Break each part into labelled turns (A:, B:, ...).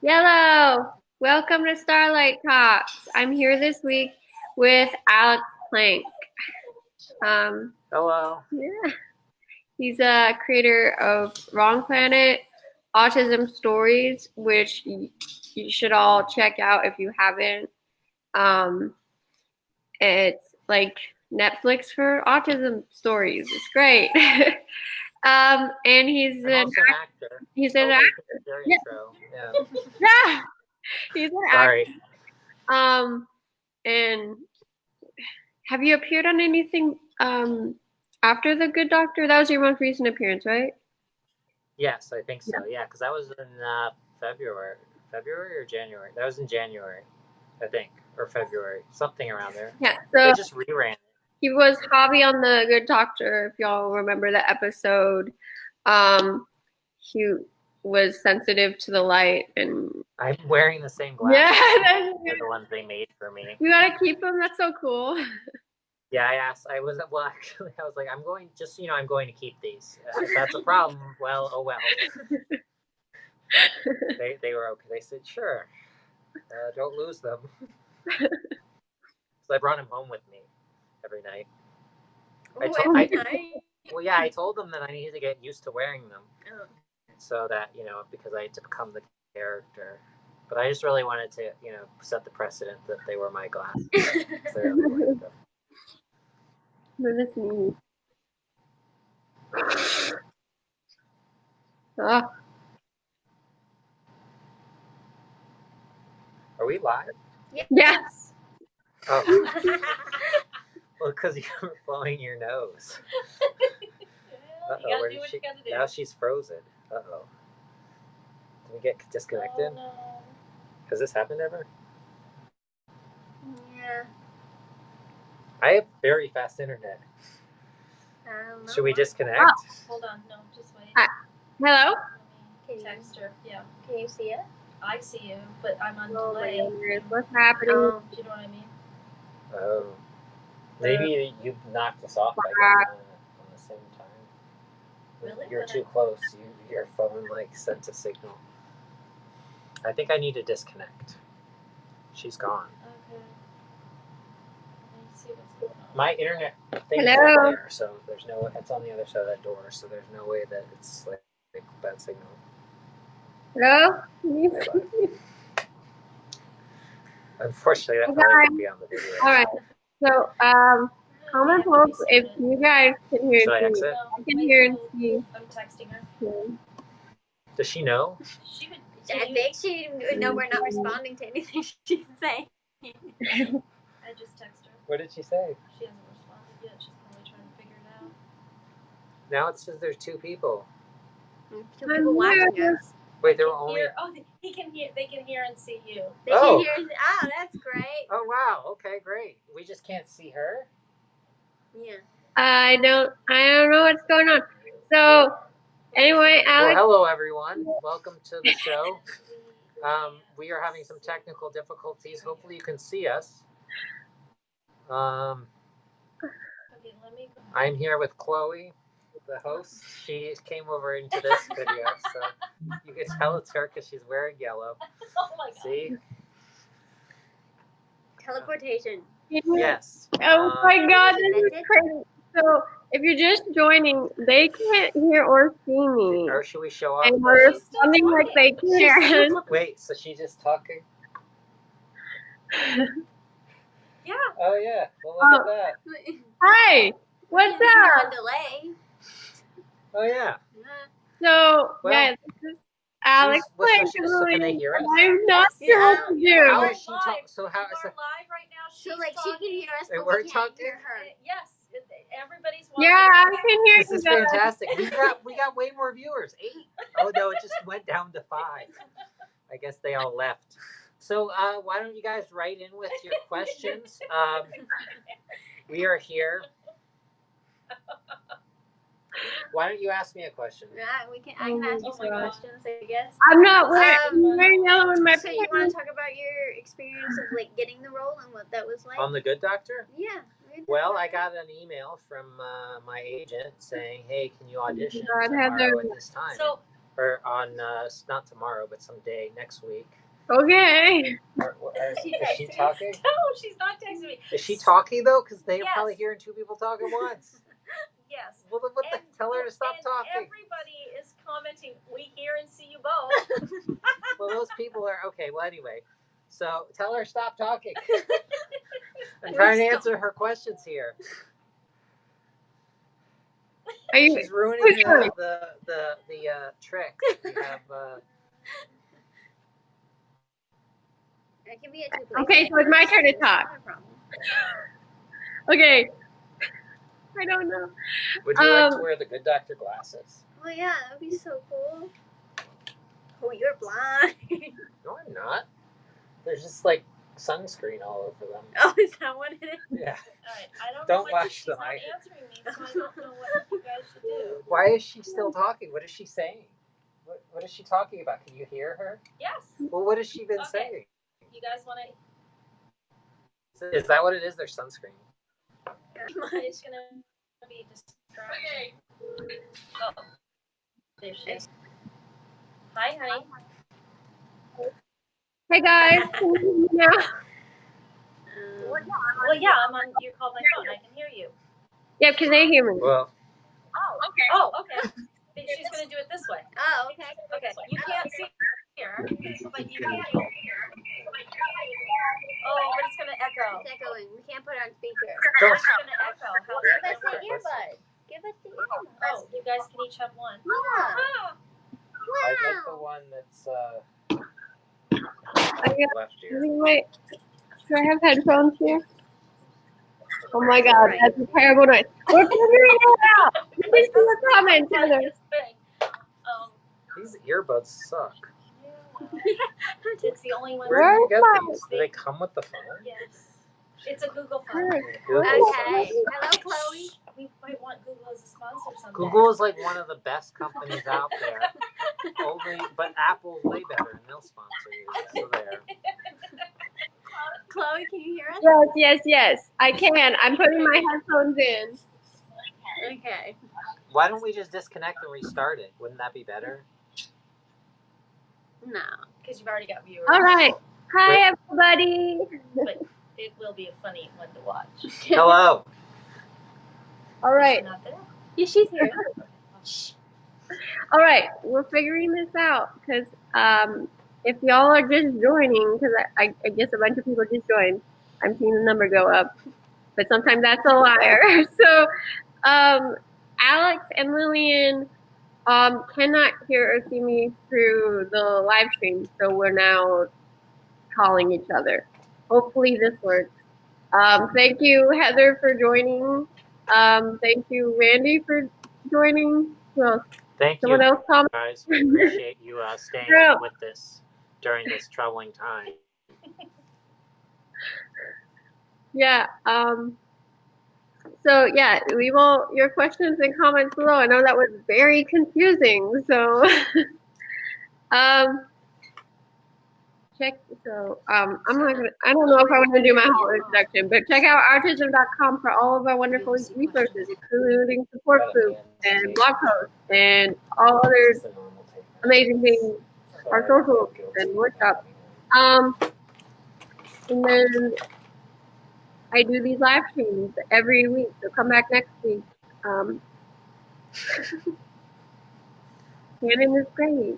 A: Yellow, welcome to Starlight Talks. I'm here this week with Alex Plank.
B: Hello.
A: Yeah, he's a creator of Wrong Planet, Autism Stories, which you should all check out if you haven't. It's like Netflix for autism stories. It's great. And he's
B: I'm also an actor.
A: He's an
B: wait,
A: actor.
B: your
A: Yeah.
B: intro. Yeah.
A: Yeah, he's an actor.
B: Sorry.
A: And have you appeared on anything after The Good Doctor? That was your most recent appearance, right?
B: Yes, I think so. Yeah, because that was in February or January. That was in January, I think, or February, something around there.
A: Yeah.
B: They
A: So
B: just reran it.
A: he was Hobby on The Good Doctor, if y'all remember the episode. He was sensitive to the light, and
B: I'm wearing the same glasses.
A: yeah,
B: they're the ones they made for me.
A: You gotta keep them. That's so cool.
B: Yeah, I was like, I'm going to keep these. If that's a problem, well, oh well. They were okay. They said, sure, don't lose them. So I brought him home with me every night. I told them that I needed to get used to wearing them, so that because I had to become the character. But I just really wanted to, set the precedent that they were my glasses.
A: Oh.
B: Are we live?
A: Yes.
B: Oh. Well, because you're blowing your nose. Uh-oh, where did she? Now she's frozen. Uh-oh. Did we get disconnected?
C: Oh, no.
B: Has this happened ever?
C: Yeah.
B: I have very fast internet. Should we disconnect?
A: Oh.
C: Hold on. No, just wait.
A: Hello?
C: Can you text her? Yeah. Can you see it? I see you, but I'm on delay.
A: What's happening?
C: Do you know what I mean?
B: Oh. Maybe you knocked us off by getting on the same time.
C: Really?
B: You're too close. Your phone sent a signal. I think I need to disconnect. She's gone.
C: Okay. Let me see what's going on.
B: My internet thing is there, so there's no. It's on the other side of that door, so there's no way that it's like bad signal.
A: Hello?
B: Unfortunately, that probably won't be on the video.
A: All right. So, comment below if you guys can hear
B: Should I
A: me.
B: exit?
A: I can hear and see.
C: I'm texting her.
B: Does she know?
D: I think she would know we're not responding to anything she's saying.
C: I just texted her.
B: What did she say?
C: She hasn't responded yet. She's probably trying to figure it out.
B: Now it says there's 2 people.
D: 2 people watching us.
B: Wait, there were only.
C: They can hear and see you.
D: They can hear. Oh, that's great.
B: Oh wow. Okay, great. We just can't see her.
D: Yeah.
A: I don't know what's going on. So, anyway, Alex.
B: Well, hello everyone. Welcome to the show. We are having some technical difficulties. Hopefully, you can see us. I'm here with Chloe, the host. She came over into this video, so you can tell it's her because she's wearing yellow.
C: Oh my god.
B: See?
D: Teleportation.
B: Yes.
A: Oh my god, this is crazy. So, if you're just joining, they can't hear or see me.
B: Or should we show up?
A: And we're responding like they can.
B: Wait, so she's just talking?
D: Yeah.
B: Oh yeah. Well, look at that.
A: Hi. What's up?
D: On delay.
B: Oh yeah.
A: So, guys, this is Alex.
B: So can they hear us?
A: I'm not sure what to do.
B: How is she talking? So how?
C: We're live right now.
D: So she can hear us,
B: And
D: but
B: we're
D: we can't
B: talking?
D: hear her.
C: Yes. Everybody's watching.
A: Yeah, I can hear
B: This
A: you
B: is
A: guys.
B: fantastic. We got way more viewers. 8. Oh no, it just went down to 5. I guess they all left. So why don't you guys write in with your questions? We are here. Why don't you ask me a question?
D: Yeah, I can ask you some questions, I guess.
A: I'm not wearing yellow in my
D: So you want to talk about your experience of getting the role and what that was like?
B: On The Good Doctor?
D: Yeah.
B: Well, I got an email from my agent saying, "Hey, can you audition
A: God,
B: tomorrow
A: Heather.
B: at this time?"
C: So
B: or on not tomorrow, but someday next week.
A: Okay.
B: Is she talking?
C: No, she's not texting me.
B: Is she talking though? Because they're
C: Yes.
B: probably hearing two people talk at once.
C: Yes.
B: Well, then tell her to stop talking.
C: Everybody is commenting. We hear and see you both.
B: Well, those people are okay. Well, anyway, so tell her stop talking. I'm trying to answer her questions here. She's ruining the trick. We have.
D: It can be a two-place.
A: Okay, so it's my turn to talk.
D: Not a problem.
A: Okay. I don't know.
B: Would you like to wear the good doctor glasses?
D: Oh yeah, that'd be so cool. Oh, you're blind.
B: No, I'm not. There's just like sunscreen all over them.
D: Oh, is that what it is?
B: Yeah.
C: Alright, I don't
B: Don't
C: know what
B: watch
C: she's
B: them.
C: not answering me, so I don't know what you guys should do.
B: Why is she still talking? What is she saying? What is she talking about? Can you hear her?
C: Yes.
B: Well, what has she been
C: Okay.
B: saying?
C: You guys want to?
B: Is that what it is? Their sunscreen.
C: It's gonna be distracting. Oh, there she is. Hi, honey.
A: Hey guys. Can you hear me now?
C: Well, yeah, I'm on. You called my phone. I can hear you.
A: Yeah, can they hear me?
B: Well,
C: Oh, okay. Then she's gonna do it this way.
D: Oh, okay.
C: Okay. You can't see her, but you can hear. Oh, but it's gonna echo.
D: It's echoing. We can't put it on speaker.
C: It's gonna echo. How's
D: Give
C: that
D: us
C: gonna
D: the
C: work?
D: earbud. Give us the earbud.
C: Oh, you guys can each have one.
D: Yeah.
C: Ah,
B: I like the one that's
A: I got,
B: left ear.
A: wait, do I have headphones here? Oh my god, that's a terrible noise. We're figuring it out. Please do a comment, Heather.
C: this thing.
B: These earbuds suck.
C: It's the only one.
B: Where do you get
A: Where's
B: these? Do they come with the phone?
C: Yes. It's a Google phone.
B: Google.
D: Okay. Hello, Chloe.
C: We might want Google as a sponsor someday.
B: Google is like one of the best companies out there. But Apple's way better, and they'll sponsor you. So there.
D: Chloe, can you hear us?
A: Yes. I can. I'm putting my headphones in.
D: Okay.
B: Why don't we just disconnect and restart it? Wouldn't that be better?
D: No.
C: Because you've already got viewers.
A: All right. Hi, everybody.
C: But it will be a funny one to watch.
B: Hello.
A: All right.
C: Not there.
D: Yeah, she's here.
A: All right. We're figuring this out because if y'all are just joining, because I guess a bunch of people just joined, I'm seeing the number go up, but sometimes that's a liar. So Alex and Lillian cannot hear or see me through the live stream, so we're now calling each other. Hopefully this works. Thank you, Heather, for joining. Thank you, Randy, for joining. Well,
B: Thank
A: someone
B: you,
A: else comment?
B: guys. We appreciate you staying
A: Yeah.
B: with this during this troubling time.
A: Yeah. So yeah, leave all your questions and comments below. I know that was very confusing. So I'm not gonna. I don't know if I want to do my whole introduction, but check out OurTism.com for all of our wonderful resources, including support groups and blog posts and all other amazing things, our socials and workshops. And then I do these live streams every week, so come back next week. Shannon is great.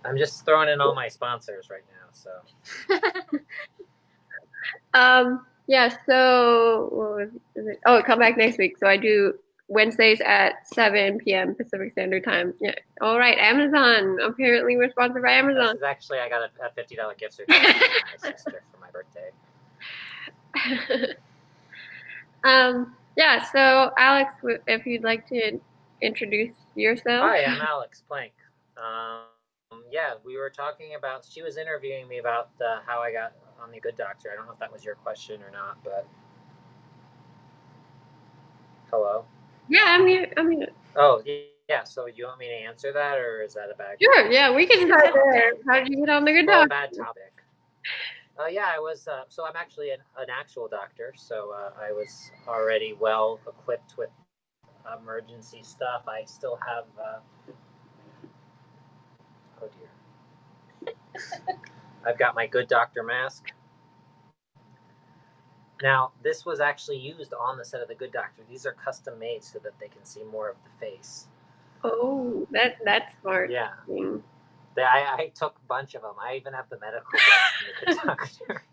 B: I'm just throwing in all my sponsors right now. So
A: Yeah, so what was it? Oh, come back next week. So I do Wednesdays at 7 p.m. Pacific Standard Time. Yeah. All right, Amazon. Apparently we're sponsored by Amazon.
B: this is actually, I got a $50 gift certificate from my sister for my birthday.
A: Yeah, so Alex, if you'd like to introduce yourself.
B: Hi, I'm Alex Plank. Yeah, we were talking about, she was interviewing me about how I got on the Good Doctor. I don't know if that was your question or not, but hello?
A: Yeah, I'm here.
B: Oh, yeah, so you want me to answer that, or is that a bad
A: Sure, yeah, we can start there. How did you get on the Good
B: Well, a
A: Doctor?
B: bad topic. Yeah, I was, so I'm actually an actual doctor, so I was already well equipped with emergency stuff. I still have. Oh dear. I've got my Good Doctor mask. Now, this was actually used on the set of The Good Doctor. These are custom made so that they can see more of the face.
A: Oh, that's smart.
B: Yeah.
A: Mm.
B: I took a bunch of them. I even have the medical vest from The Good Doctor.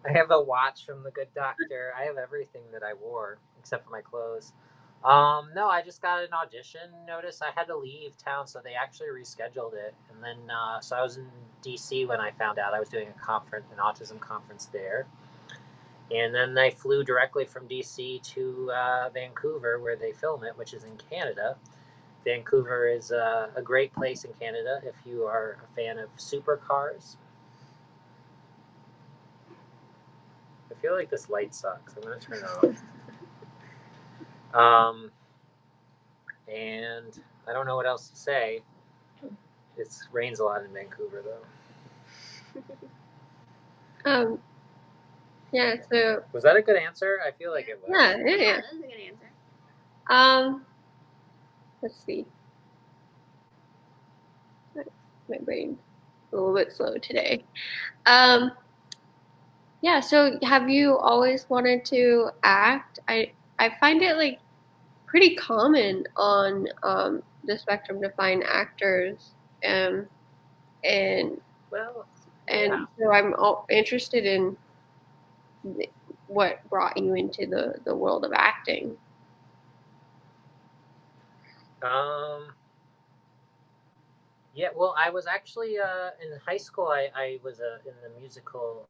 B: I have a watch from The Good Doctor. I have everything that I wore except for my clothes. No, I just got an audition notice. I had to leave town, so they actually rescheduled it. And then, so I was in DC when I found out I was doing a conference, an autism conference there. And then they flew directly from DC to Vancouver, where they film it, which is in Canada. Vancouver is a great place in Canada if you are a fan of supercars. I feel like this light sucks. I'm going to turn it off. And I don't know what else to say. It rains a lot in Vancouver, though.
A: Yeah, so...
B: Was that a good answer? I feel like it was.
A: Yeah,
D: That was a good answer.
A: Let's see. My brain's a little bit slow today. Yeah, so have you always wanted to act? I find it like pretty common on the spectrum to find actors, and
B: Well,
A: so I'm interested in what brought you into the world of acting.
B: Yeah, well, I was actually in high school. I was in the musical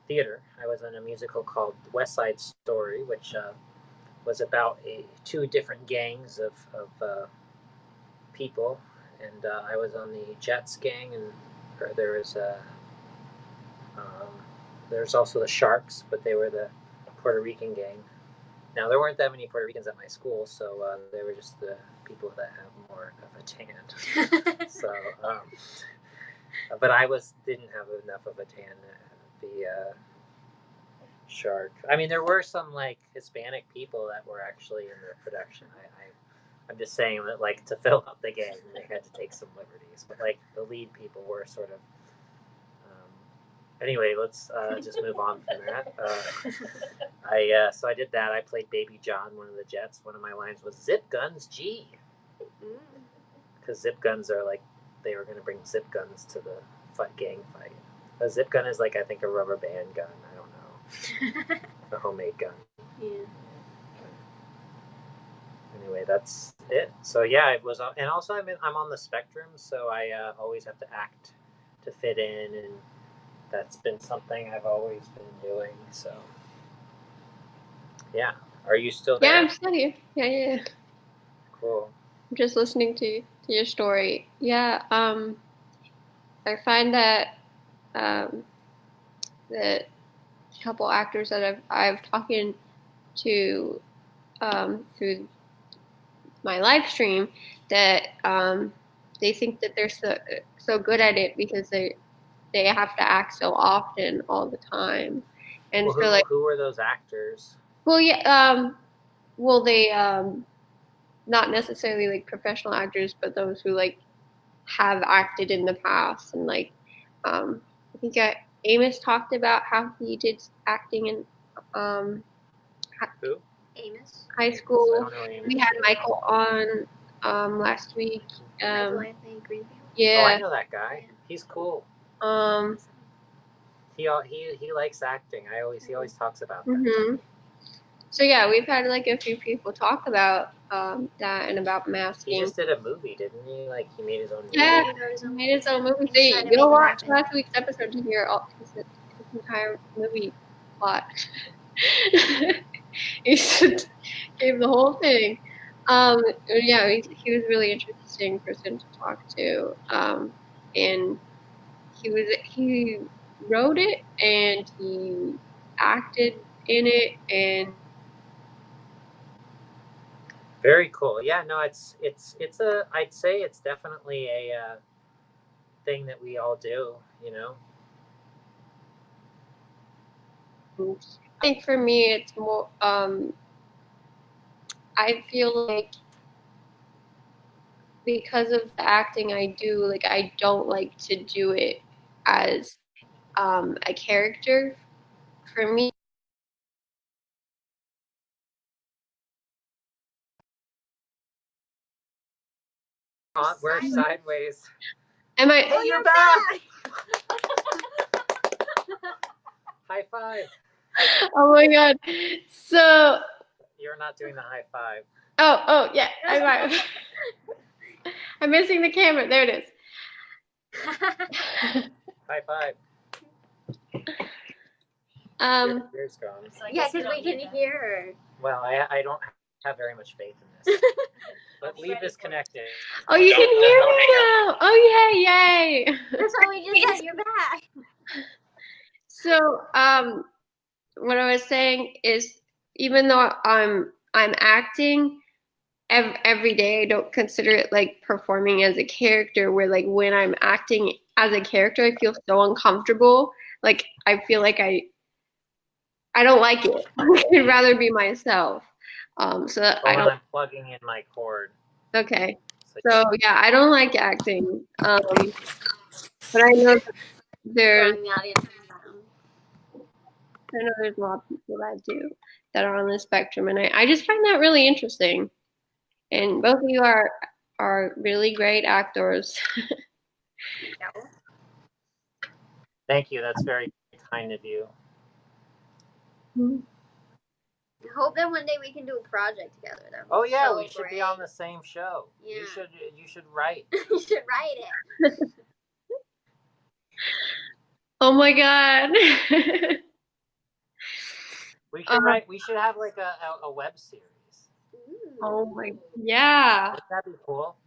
B: theater. I was in a musical called West Side Story, which was about two different gangs of people, and I was on the Jets gang, and there was there's also the Sharks, but they were the Puerto Rican gang. Now there weren't that many Puerto Ricans at my school, so they were just the people that have more of a tan. So, but I didn't have enough of a tan to be a shark. I mean, there were some like Hispanic people that were actually in the production. I'm just saying that, like, to fill up the gang, they had to take some liberties. But like the lead people were sort of. Anyway, let's just move on from that. So I did that. I played Baby John, one of the Jets. One of my lines was "Zip Guns G," because zip guns are like they were going to bring zip guns to the gang fight. A zip gun is like, I think, a rubber band gun. I don't know, a homemade gun.
D: Yeah.
B: Anyway, that's it. So yeah, it was, and also I'm on the spectrum, so I always have to act to fit in, and that's been something I've always been doing. So yeah, are you still there?
A: Yeah, I'm still here. Yeah.
B: Cool.
A: I'm just listening to your story. Yeah, I find that that a couple actors that I've talked to through my live stream that they think that they're so good at it because they have to act so often all the time, and
B: well,
A: so like
B: who were those actors?
A: Well, yeah, well they not necessarily like professional actors, but those who like have acted in the past, and like I think Amos talked about how he did acting in
B: Who?
D: Amos.
A: high school.
B: I don't know Amos.
A: We had Michael on last week.
D: Michael Anthony Greenfield.
A: Yeah.
B: Oh, I know that guy. He's cool. He likes acting. He always talks about that.
A: Mm-hmm. So yeah, we've had like a few people talk about that and about masking.
B: He just did a movie, didn't he? Like, he made his own movie.
A: Yeah, he made his own movie. So you'll watch last week's episode to hear his entire movie plot. He gave the whole thing. Yeah, he was a really interesting person to talk to. And he wrote it and he acted in it, and
B: very cool. Yeah, no, it's I'd say it's definitely a thing that we all do, you know.
A: think for me, it's more. I feel like because of the acting I do, like I don't like to do it as a character. For me,
B: We're sideways.
A: am I?
B: Hey, you're back! High five.
A: Oh my god! So.
B: You're not doing the high five.
A: Oh yeah, I'm missing the camera. There it is.
B: High five. Yours gone.
C: So I
D: Yeah,
C: guess
D: because we can hear her.
B: Well, I don't have very much faith in this. But Leave is connected.
A: Oh, you can hear me now. Oh yay!
D: That's why we just said you're back.
A: So what I was saying is, even though I'm acting every day, I don't consider it like performing as a character. Where like when I'm acting as a character, I feel so uncomfortable. Like I feel like I don't like it. I'd rather be myself. So that I don't.
B: I'm plugging in my cord.
A: Okay. So yeah, I don't like acting. But I know there's
D: Throwing the audience around.
A: a lot of people that do that are on the spectrum, and I just find that really interesting. And both of you are really great actors.
B: Thank you. That's very kind of you.
D: I hope that one day we can do a project together.
B: Oh yeah,
D: so
B: we should
D: great.
B: be on the same show.
D: Yeah.
B: You should write.
D: You should write it.
A: Oh my god.
B: We should write. We should have like a web series.
D: Ooh.
A: Oh my, yeah.
B: Wouldn't that be cool?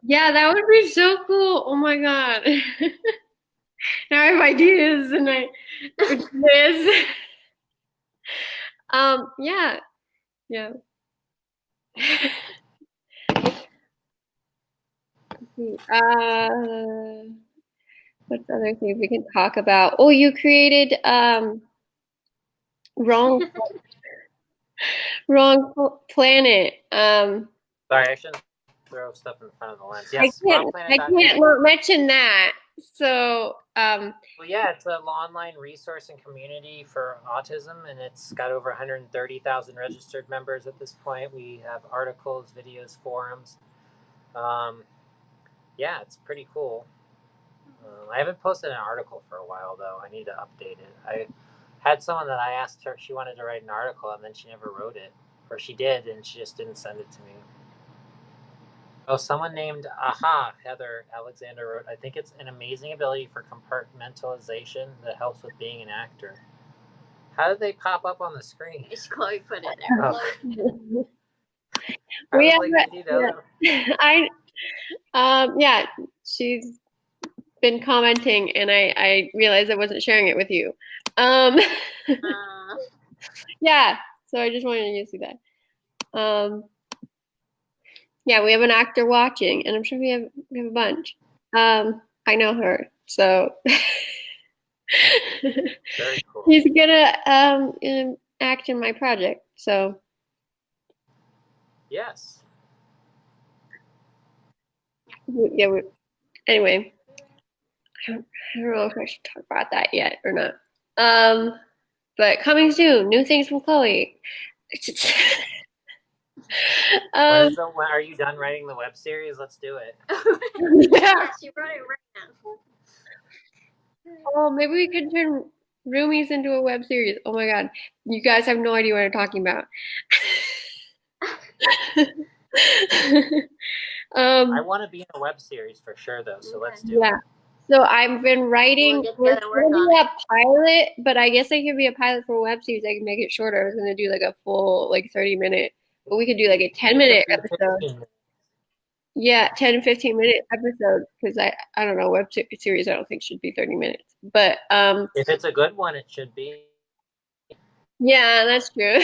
A: Yeah, that would be so cool. Oh my god. Now I have ideas and this. Yeah. Yeah. What's other things we can talk about? Oh, you created wrong planet.
B: Sorry, I shouldn't throw stuff in front of the lens. Yes,
A: I can't not mention that. So
B: well, yeah, it's an online resource and community for autism, and it's got over 130,000 registered members at this point. We have articles, videos, forums. Yeah, it's pretty cool. I haven't posted an article for a while, though. I need to update it. I had someone that I asked her, she wanted to write an article, and then she never wrote it. Or she did, and she just didn't send it to me. Oh, someone named Heather Alexander wrote, I think it's an amazing ability for compartmentalization that helps with being an actor. How did they pop up on the screen?
D: It's Chloe put it there.
A: Yeah, she's been commenting, and I realized I wasn't sharing it with you. Yeah, so I just wanted you to see that. Yeah, we have an actor watching, and I'm sure we have a bunch. I know her, so
B: very cool.
A: She's gonna act in my project. So
B: yes.
A: Yeah. Anyway, I don't know if I should talk about that yet or not. But coming soon, new things from Chloe.
B: When are you done writing the web series? Let's do it.
D: Yeah, she wrote it right now.
A: Oh, maybe we could turn Roomies into a web series. Oh my god, you guys have no idea what I'm talking about.
B: I want to be in a web series for sure, though. So let's do it.
A: So I've been writing. We're going to be a pilot, but I guess I could be a pilot for a web series. I can make it shorter. I was going to do like a full 30-minute, but we could do like a 10-minute episode. Yeah, 10 and 15-minute episode, because I don't know, web series I don't think should be 30 minutes. But
B: if it's a good one, it should be.
A: Yeah, that's true.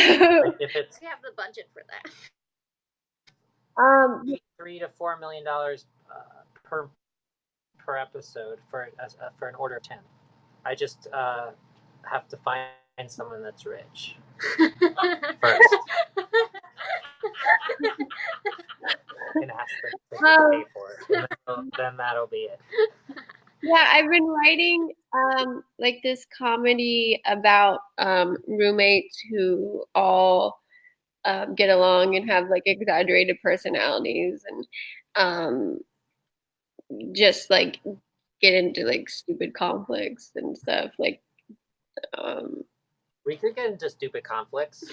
D: If it's we have the budget for that.
B: $3 to $4 million per episode for an order of 10. I just have to find someone that's rich first and ask them to pay for it. And then that'll be it.
A: Yeah, I've been writing like this comedy about roommates who all get along and have like exaggerated personalities and just like get into like stupid conflicts and stuff. Like
B: we could get into stupid conflicts.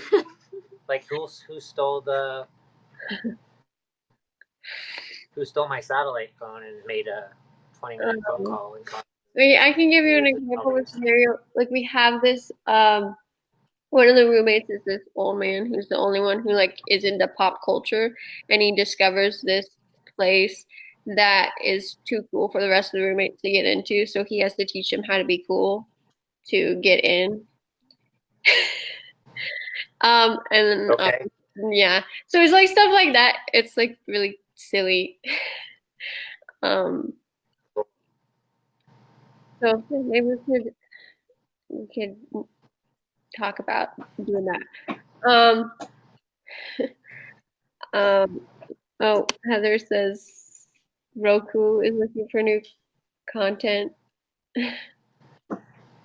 B: Like who stole my satellite phone and made a 20-minute phone call and
A: I can give you an example of a scenario. Like we have this one of the roommates is this old man who's the only one who like is into pop culture, and he discovers this place that is too cool for the rest of the roommates to get into, so he has to teach them how to be cool to get in. And then,
B: okay.
A: yeah, so it's like stuff like that. It's like really silly. So maybe we could talk about doing that. Oh, Heather says Roku is looking for new content.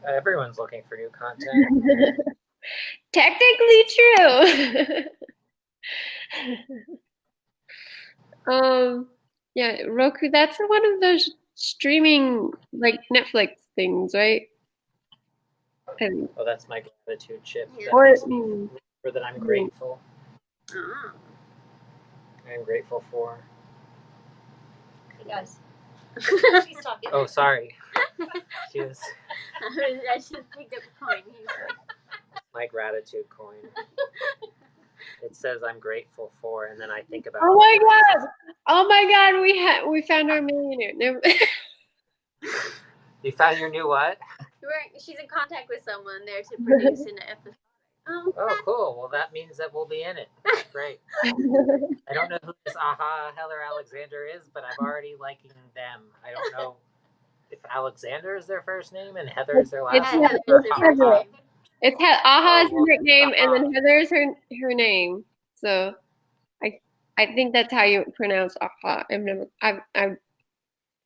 B: Everyone's looking for new content.
A: Technically true. Yeah, Roku, that's one of those streaming like Netflix things, right?
B: Oh, that's my gratitude chip.
D: Yeah.
A: Or
B: That I'm grateful.
D: Oh.
B: I'm grateful for.
C: Hey guys. She's talking.
B: Oh, sorry. She was
D: I should have picked up a coin.
B: my gratitude coin. It says I'm grateful for, and then I think about.
A: oh my god, we found our millionaire. Never.
B: You found your new what?
D: She's in contact with someone there to produce an episode.
B: Oh, cool. Well, that means that we'll be in it. Great. I don't know who this Heather Alexander is, but I'm already liking them. I don't know if Alexander is their first name and Heather is their last name.
A: It's Aha is her nickname, and then Heather is her name. So, I think that's how you pronounce Aha.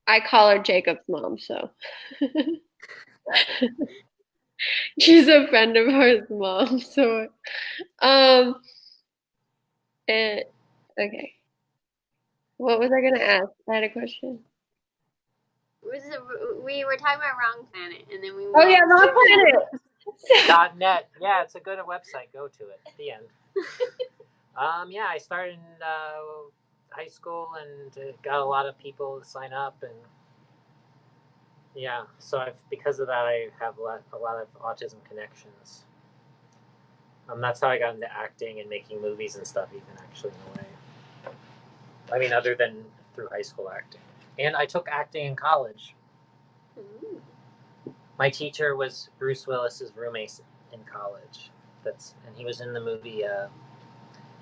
A: I call her Jacob's mom, so she's a friend of ours, mom. So, okay. What was I gonna ask? I had a question.
D: We were talking about Wrong Planet, and then we.
A: Oh yeah, Wrong Planet.
B: .net. Yeah, it's a good website. Go to it. The end. Yeah, I started in high school and got a lot of people to sign up, and yeah, so because of that, I have a lot of autism connections. That's how I got into acting and making movies and stuff, even actually in a way. I mean, other than through high school acting, and I took acting in college.
D: Ooh.
B: My teacher was Bruce Willis's roommate in college. And he was in the movie.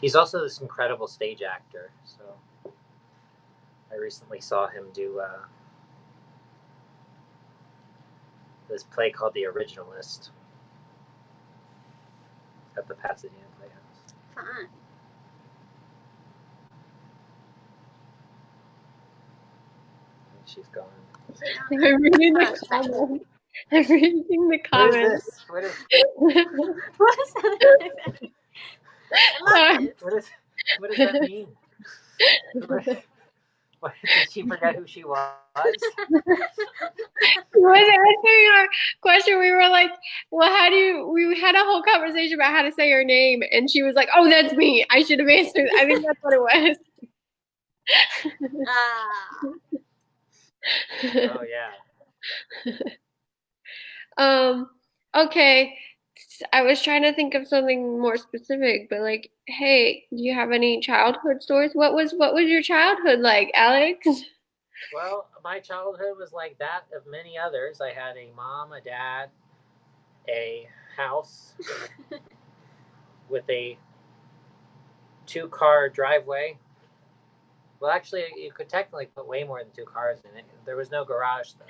B: He's also this incredible stage actor. So I recently saw him do this play called The Originalist at the Pasadena Playhouse.
D: Fun.
B: And she's gone.
A: I'm reading the comments. I'm reading the comments.
B: What is
D: What
B: what does that mean? What, did she forget who she was?
A: She was answering our question. We were like, well, we had a whole conversation about how to say her name, and she was like, oh, that's me. I should have answered. I think that's what it was.
B: Oh yeah.
A: Okay. I was trying to think of something more specific, but like, hey, do you have any childhood stories? What was your childhood like, Alex?
B: Well, my childhood was like that of many others. I had a mom, a dad, a house with a 2-car driveway. Well, actually, you could technically put way more than 2 cars in it. There was no garage, though.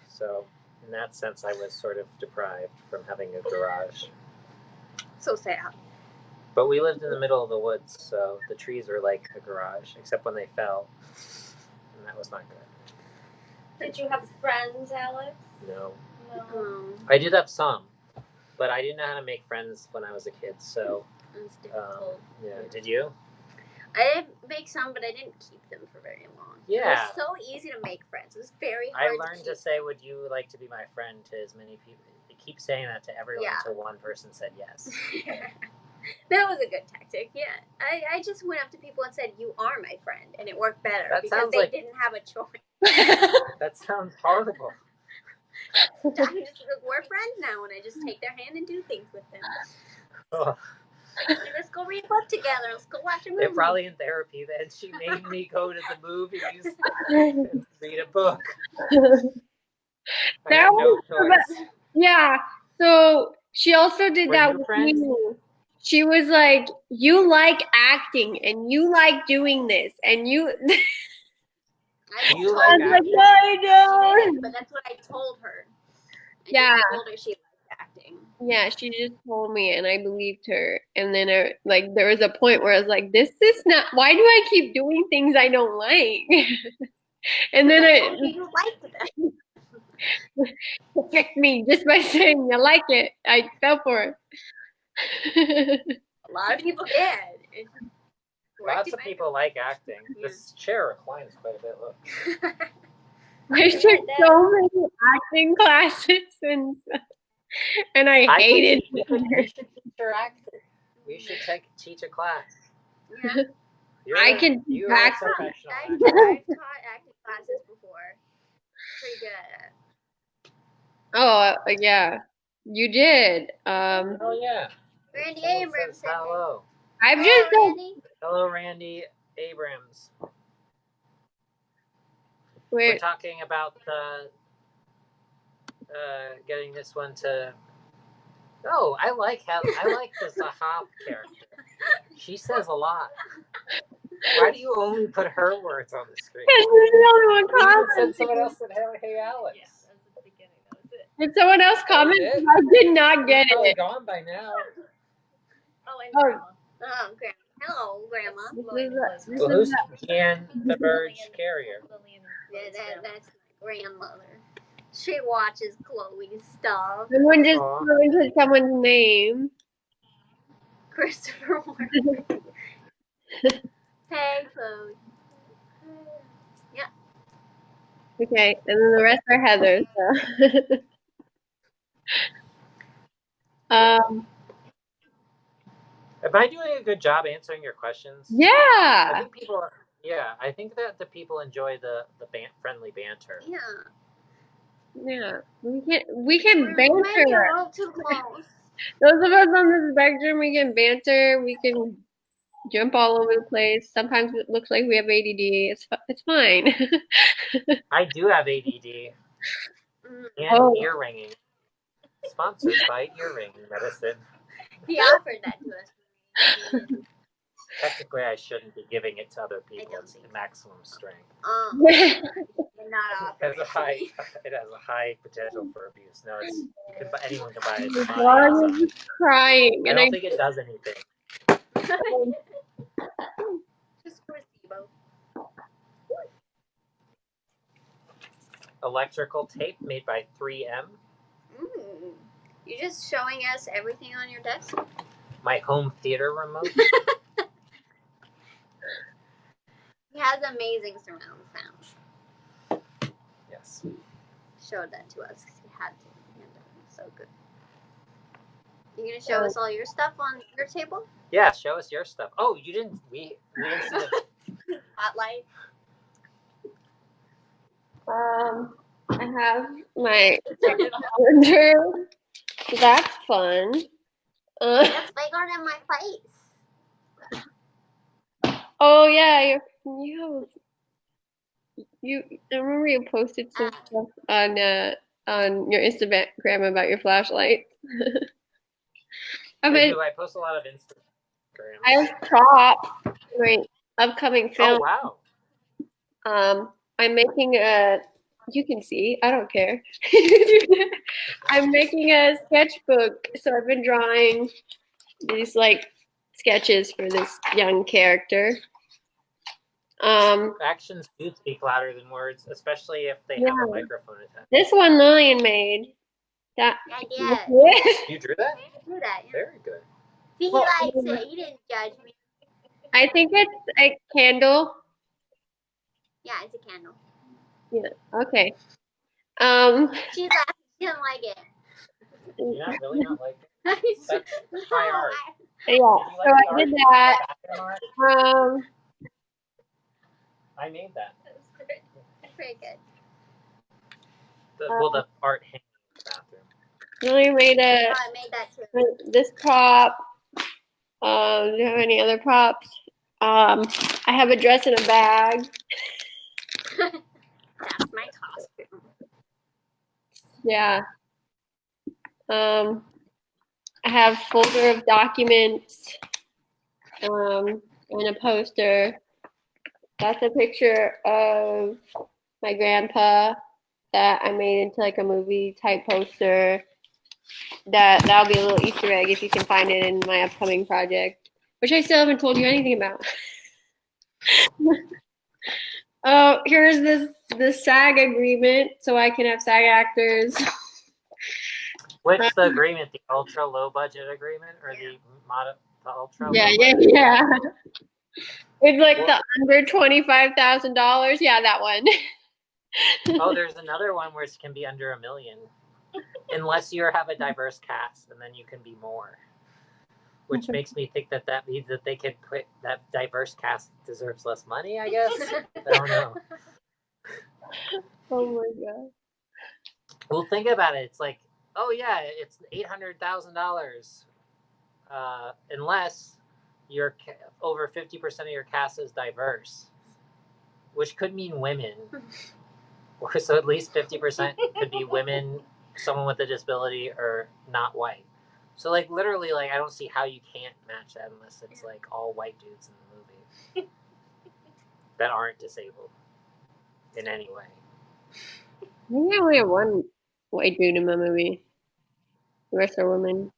B: So in that sense, I was sort of deprived from having a garage.
D: So sad.
B: But we lived in the middle of the woods, so the trees were like a garage, except when they fell, and that was not good.
C: Did you have friends, Alex?
B: No.
C: No.
B: I did have some, but I didn't know how to make friends when I was a kid, so...
D: It's difficult.
B: yeah. Did you?
D: I did make some, but I didn't keep them for very long.
B: Yeah.
D: It was so easy to make friends. It was very hard
B: I learned
D: to
B: to say, would you like to be my friend, to as many people. I keep saying that to everyone until one person said yes.
D: That was a good tactic, yeah. I just went up to people and said, you are my friend, and it worked better because they didn't have a choice.
B: That sounds horrible.
D: We're friends now, and I just take their hand and do things with them.
B: Oh.
D: Like, let's go read a book together. Let's go watch a movie.
B: They're probably in therapy then. She made me go to the movies and read a book. I had no choice.
A: Yeah. So she also did that with me. She was like, you like acting and you like doing this and you...
B: You like acting?
A: No, I know.
D: But that's what I told her.
A: I
D: told her she liked acting.
A: Yeah, she just told me and I believed her. And then there was a point where I was like, this is not... Why do I keep doing things I don't like? And then
D: you liked them.
A: Tricked me just by saying you like it. I fell for it.
D: A lot of people did.
B: Lots of people like acting. This chair reclines quite a bit. Look.
A: I took so many acting classes and I hated it.
B: We should teach her acting. We should teach a class.
D: Yeah.
A: I can
B: you
A: act.
B: are professional.
D: I've taught acting classes before. Pretty good at it.
A: Oh, yeah. You did.
B: Oh, yeah.
D: Randy
B: Someone
D: Abrams
B: says hello.
A: I've just
D: Randy.
B: Hello, Randy Abrams.
A: We're
B: talking about getting this one to... Oh, I like the Zahab character. She says a lot. Why do you only put her words on the screen?
A: Because you're the only one commenting.
B: Someone else said, hey, Alex.
C: Yeah, that was at the beginning. That was it.
A: Did someone else comment? I did not get
B: Probably
A: it.
B: gone by now.
C: Oh, and Grandma.
D: Oh, Grandma. Hello, Grandma.
B: Who's Jan the Verge Carrier?
D: Yeah, that's my grandmother. She watches Chloe's stuff.
A: Someone just commented someone's name.
D: Christopher Warren. Hey, Chloe. Yeah.
A: Okay, and then the rest are Heather. So.
B: Am I doing a good job answering your questions?
A: Yeah.
B: I think people are, I think that the people enjoy the friendly banter.
D: Yeah.
A: Yeah. We can banter.
D: Maybe a little too close.
A: Those of us on the spectrum, we can banter. We can jump all over the place. Sometimes it looks like we have ADD. It's fine.
B: I do have ADD and ear ringing. Sponsored by earring medicine.
D: He offered that to us.
B: Technically, I shouldn't be giving it to other people. It's maximum strength.
D: Not
B: it has a high potential for abuse. No, anyone can buy it.
A: I'm crying.
B: I don't think it does anything.
D: Just placebo.
B: Electrical tape made by 3M.
D: You're just showing us everything on your desk?
B: My home theater remote.
D: He has amazing surround sound.
B: Yes.
D: Showed that to us because he had to. So good. You gonna show us all your stuff on your table?
B: Yeah, show us your stuff. Oh, you didn't. We didn't see the
D: spotlight.
A: I have my calendar. That's fun.
D: That's bigger than my face.
A: Oh yeah, I remember you posted some stuff on your Instagram about your flashlight.
B: I post a lot of Instagram.
A: I have prop my upcoming film.
B: Oh wow.
A: I'm making a You can see. I don't care. I'm making a sketchbook, so I've been drawing these like sketches for this young character.
B: Actions do speak louder than words, especially if they have a microphone attached.
A: This one Lillian made. That
D: I did.
B: You drew that?
D: I drew that. Yeah.
B: Very good.
D: He likes it. He didn't judge me.
A: I think it's a candle.
D: Yeah, it's a candle.
A: Yeah. Okay.
D: She's laughing. She doesn't like it.
B: You not really not like it? That's high art.
A: Yeah. So I did that.
B: I made that.
D: That's pretty good.
B: The art hanging in the bathroom.
A: Really made
D: I made that too.
A: this prop. Do you have any other props? I have a dress in a bag.
D: That's my costume.
A: Yeah. I have a folder of documents, and a poster. That's a picture of my grandpa that I made into like a movie type poster. That'll be a little Easter egg if you can find it in my upcoming project, which I still haven't told you anything about. Oh, here's the SAG agreement, so I can have SAG actors.
B: What's the agreement? The ultra low budget agreement or the ultra?
A: Yeah. It's like the under $25,000. Yeah, that one.
B: Oh, there's another one where it can be under $1 million, unless you have a diverse cast, and then you can be more. Which makes me think that means that they can put that diverse cast deserves less money. I guess I don't know.
A: Oh my god.
B: Well, think about it. It's like, oh yeah, it's $800,000, unless you're over 50% of your cast is diverse, which could mean women. Or so at least 50% could be women, someone with a disability, or not white. So like literally, like I don't see how you can't match that unless it's like all white dudes in the movie that aren't disabled in any way.
A: I think I only have one white dude in my movie. The rest are women.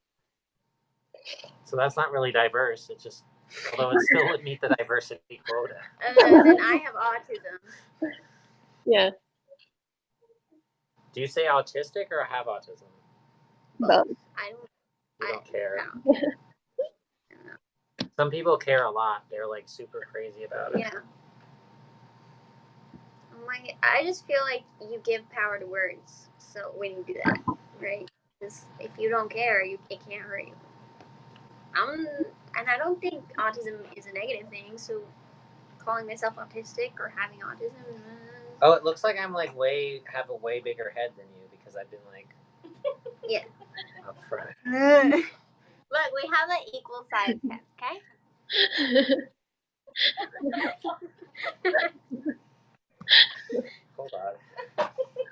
B: So that's not really diverse. It's just, although it still would meet the diversity quota.
D: Then I have autism.
A: Yeah.
B: Do you say autistic or have autism?
A: Both.
B: You don't care.
D: No.
B: Some people care a lot. They're like super crazy about it.
D: Yeah. I just feel like you give power to words. So when you do that, right? Because if you don't care, it can't hurt you. And I don't think autism is a negative thing. So calling myself autistic or having autism.
B: Oh, it looks like I'm like have a way bigger head than you because I've been like up front.
D: Look, we have an equal size head, okay?
B: Hold on.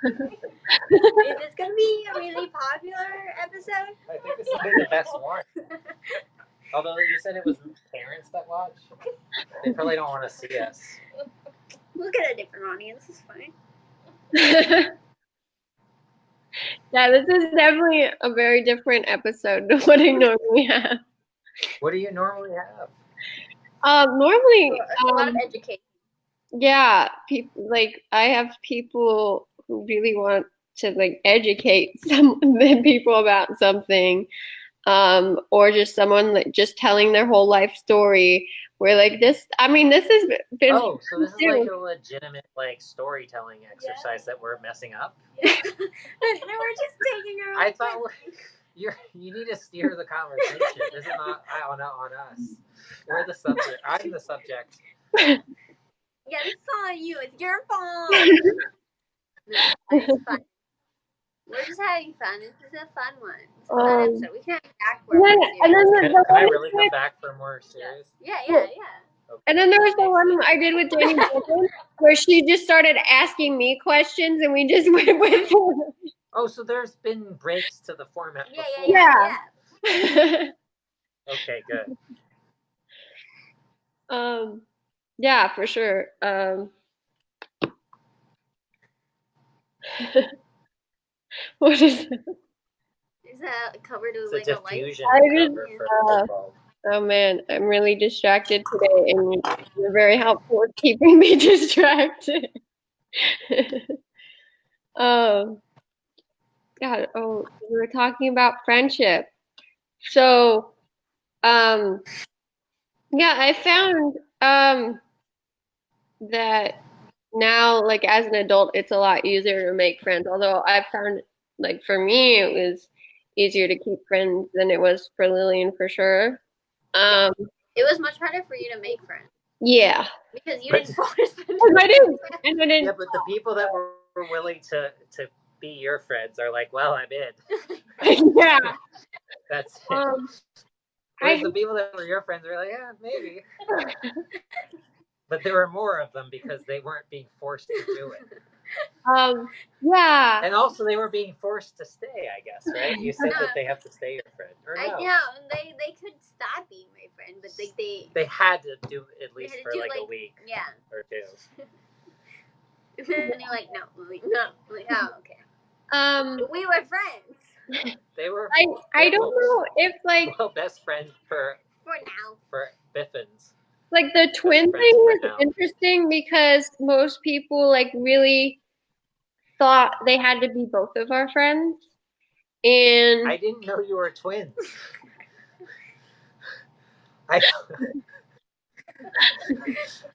D: Is this gonna be a really popular episode?
B: I think this will be the best one. Although you said it was parents that watch, they probably don't want to see us.
D: Look at a different audience. It's fine.
A: Yeah, this is definitely a very different episode than what I normally have.
B: What do you normally have?
A: Normally,
D: a lot of education.
A: Yeah, people like I have people who really want to like educate people about something, or just someone like just telling their whole life story. Where like this, I mean, this has been.
B: Oh, so this is like a legitimate like storytelling exercise that we're messing up.
D: Yeah. No, we're just taking our.
B: I thought you need to steer the conversation. This is not on us. We're the subject. I'm the subject.
D: Yeah, it's on you. It's your fault. No, it's fun. We're just having fun. This is a fun one. It's a fun episode. We can't back for more serious.
B: Can I really come back for more serious?
D: Yeah.
B: Okay.
A: And then there was the one I did with Danny where she just started asking me questions and we just went with her.
B: Oh, so there's been breaks to the format before.
A: Yeah.
B: Okay, good.
A: Yeah, for sure. What is that?
D: Is that covered with
B: It's
D: like
B: a
D: a light?
B: diffusion
A: I just,
B: cover for a light bulb.
A: oh man, I'm really distracted today, and you're very helpful with keeping me distracted. um, God, oh, we were talking about friendship. So, yeah, I found that now, like as an adult, it's a lot easier to make friends. Although I found, like for me, it was easier to keep friends than it was for Lillian for sure. Um,
D: It was much harder for you to make friends
A: yeah,
D: because you
B: But-
D: didn't force them.
A: and I didn't, and I
B: Yeah,
A: didn't.
B: but the people that were willing to be your friends are like, well, I'm in.
A: Yeah.
B: That's it.
A: I
B: Whereas the people that were your friends were like, yeah, maybe. But there were more of them because they weren't being forced to do it.
A: yeah.
B: And also they were being forced to stay, I guess, right? You said that they have to stay your friend. Or no?
D: Yeah, they could stop being my friend, but
B: They had to do at least
D: had to
B: for
D: do,
B: like a
D: like-
B: week
D: yeah.
B: or two.
D: And then you're like, no, Lily, no. I'm like, oh, okay. We were friends
B: They were
A: I don't know if like
B: best friends
D: for now.
B: for Biffins.
A: the twin
B: friends
A: thing
B: for
A: was
B: now.
A: interesting because most people like really thought they had to be both of our friends. And
B: I didn't know you were twins.